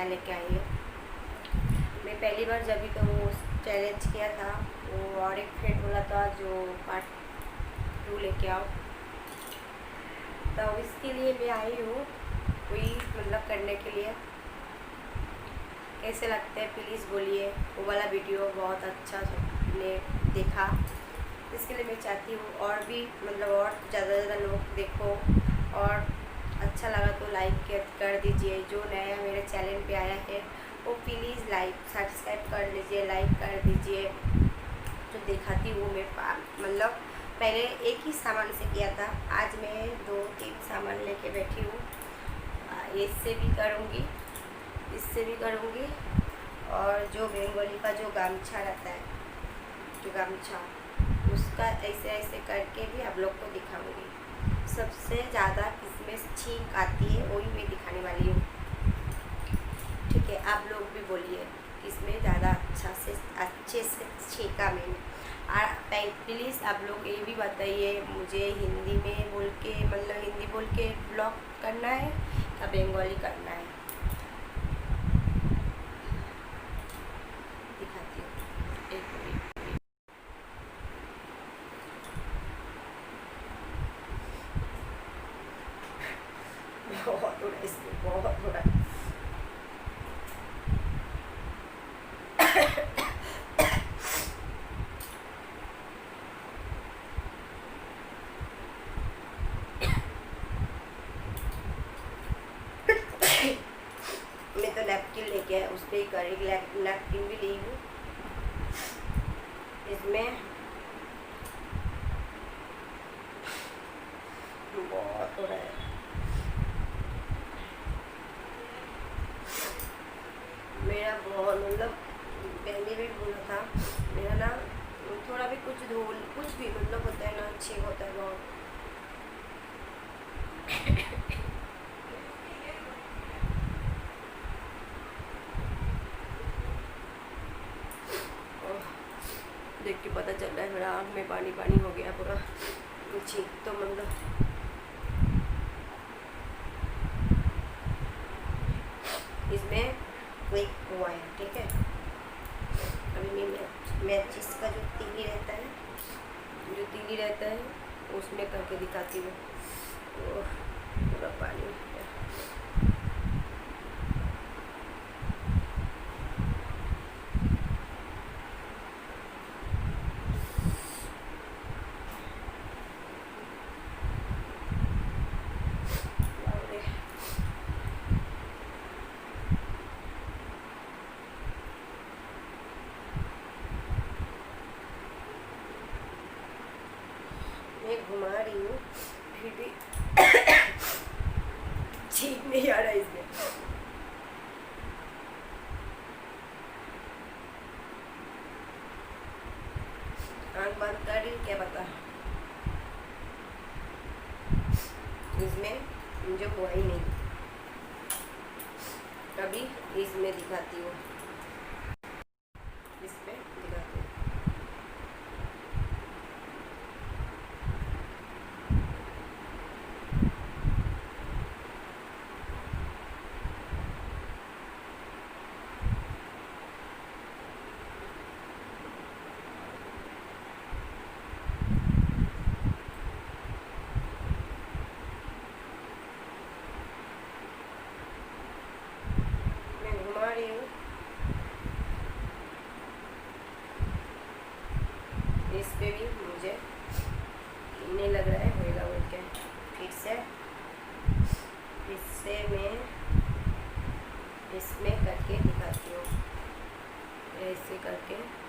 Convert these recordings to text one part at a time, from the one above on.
लेके आई है। मैं पहली बार जब भी तो वो चैलेंज किया था, वो और एक फ्रेंड बोला था जो पार्ट 2 लेके आओ, तो इसके लिए मैं आई हूँ कोई मतलब करने के लिए। कैसे लगते हैं प्लीज़ बोलिए। वो वाला वीडियो बहुत अच्छा ने देखा, इसके लिए मैं चाहती हूँ और भी मतलब और ज़्यादा लोग देखो, और अच्छा लगा तो लाइक कर दीजिए। जो नया मेरे चैनल पे आया है वो प्लीज़ लाइक सब्सक्राइब कर लीजिए, लाइक कर दीजिए। तो दिखाती हूँ मैं मतलब पहले एक ही सामान से किया था, आज मैं 2-3 सामान लेके बैठी हूँ। इससे भी करूँगी, इससे भी करूँगी, और जो बंगाली का जो गामछा रहता है, जो गामछा उसका ऐसे ऐसे करके भी आप लोग को दिखाऊंगी। सबसे ज़्यादा किसमें छींक आती है वही मैं दिखाने वाली हूँ, ठीक है। आप लोग भी बोलिए किसमें ज़्यादा अच्छे से छींका मैंने। और प्लीज़ आप लोग ये भी बताइए मुझे हिंदी में बोल के मतलब हिंदी बोल के ब्लॉग करना है या बंगाली करना है। दिखाती हूँ एक मिनट। बहुत हो रहा है इसमें, बहुत हो रहा है। मैं तो नैपकिन लेके आया, उस पर ही करेगी। नैपकिन भी ली हूँ। इसमें बहुत हो रहा है। मेरा बहुत मतलब पहले भी बोला था, मेरा ना थोड़ा भी कुछ धूल कुछ भी मतलब होता है ना, अच्छे होता है बहुत। देख के पता चल रहा है मेरा आँख में पानी पानी हो गया पूरा। छींक तो मतलब इसमें एक हुआ है, ठीक है। अभी मैं जिसका जो तीली रहता है, जो तीली रहता है उसमें करके दिखाती हूँ। पूरा पानी हो गया। मैं घुमा रही हूँ फिर भी ठीक नहीं आ रहा इसमें। आँख बंद कर रही हूँ, क्या पता इसमें जो हुआ ही नहीं। अभी इसमें दिखाती हूँ, इसमें दिखाती हूँ। इस पे भी मुझे नहीं लग रहा है होएगा बोल के फिर से इससे मैं इसमें करके दिखाती हूँ, ऐसे करके।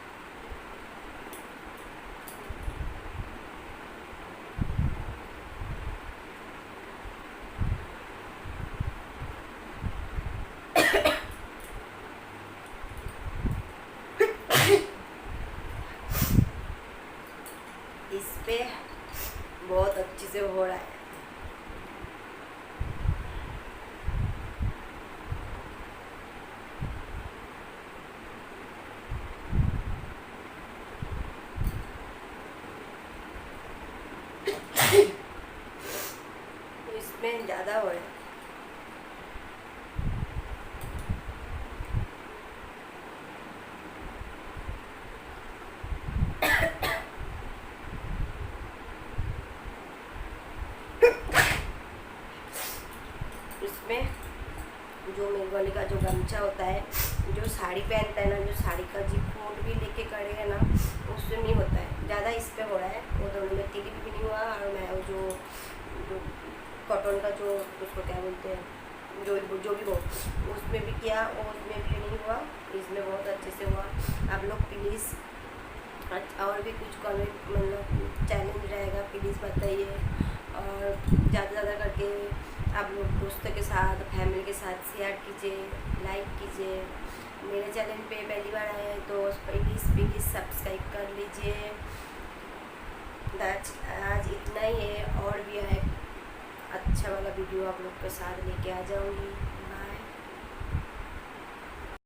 इस पे बहुत अच्छे से हो रहा है। धोने का जो गमछा होता है, जो साड़ी पहनता है ना, जो साड़ी का जिप मोड भी लेके करेगा ना, उससे नहीं होता है, ज़्यादा इस पे हो रहा है। वो दोनों में तिली भी नहीं हुआ, और मैं वो जो कॉटन का जो उसको क्या बोलते हैं, जो भी हो, उसमें भी किया, और उसमें भी नहीं हुआ, इसमें बहुत अच्छे से हुआ। आप लोग प्लीज़ और भी कुछ कमेंट मतलब चैलेंज रहेगा, प्लीज़ बताइए। और ज़्यादा से ज़्यादा करके आप लोग दोस्तों के साथ, फैमिली के साथ शेयर कीजिए, लाइक कीजिए। मेरे चैनल पे पहली बार आए हैं तो प्लीज़ सब्सक्राइब कर लीजिए। आज इतना ही है, और भी है अच्छा वाला वीडियो आप लोग के साथ लेके आ जाऊँगी।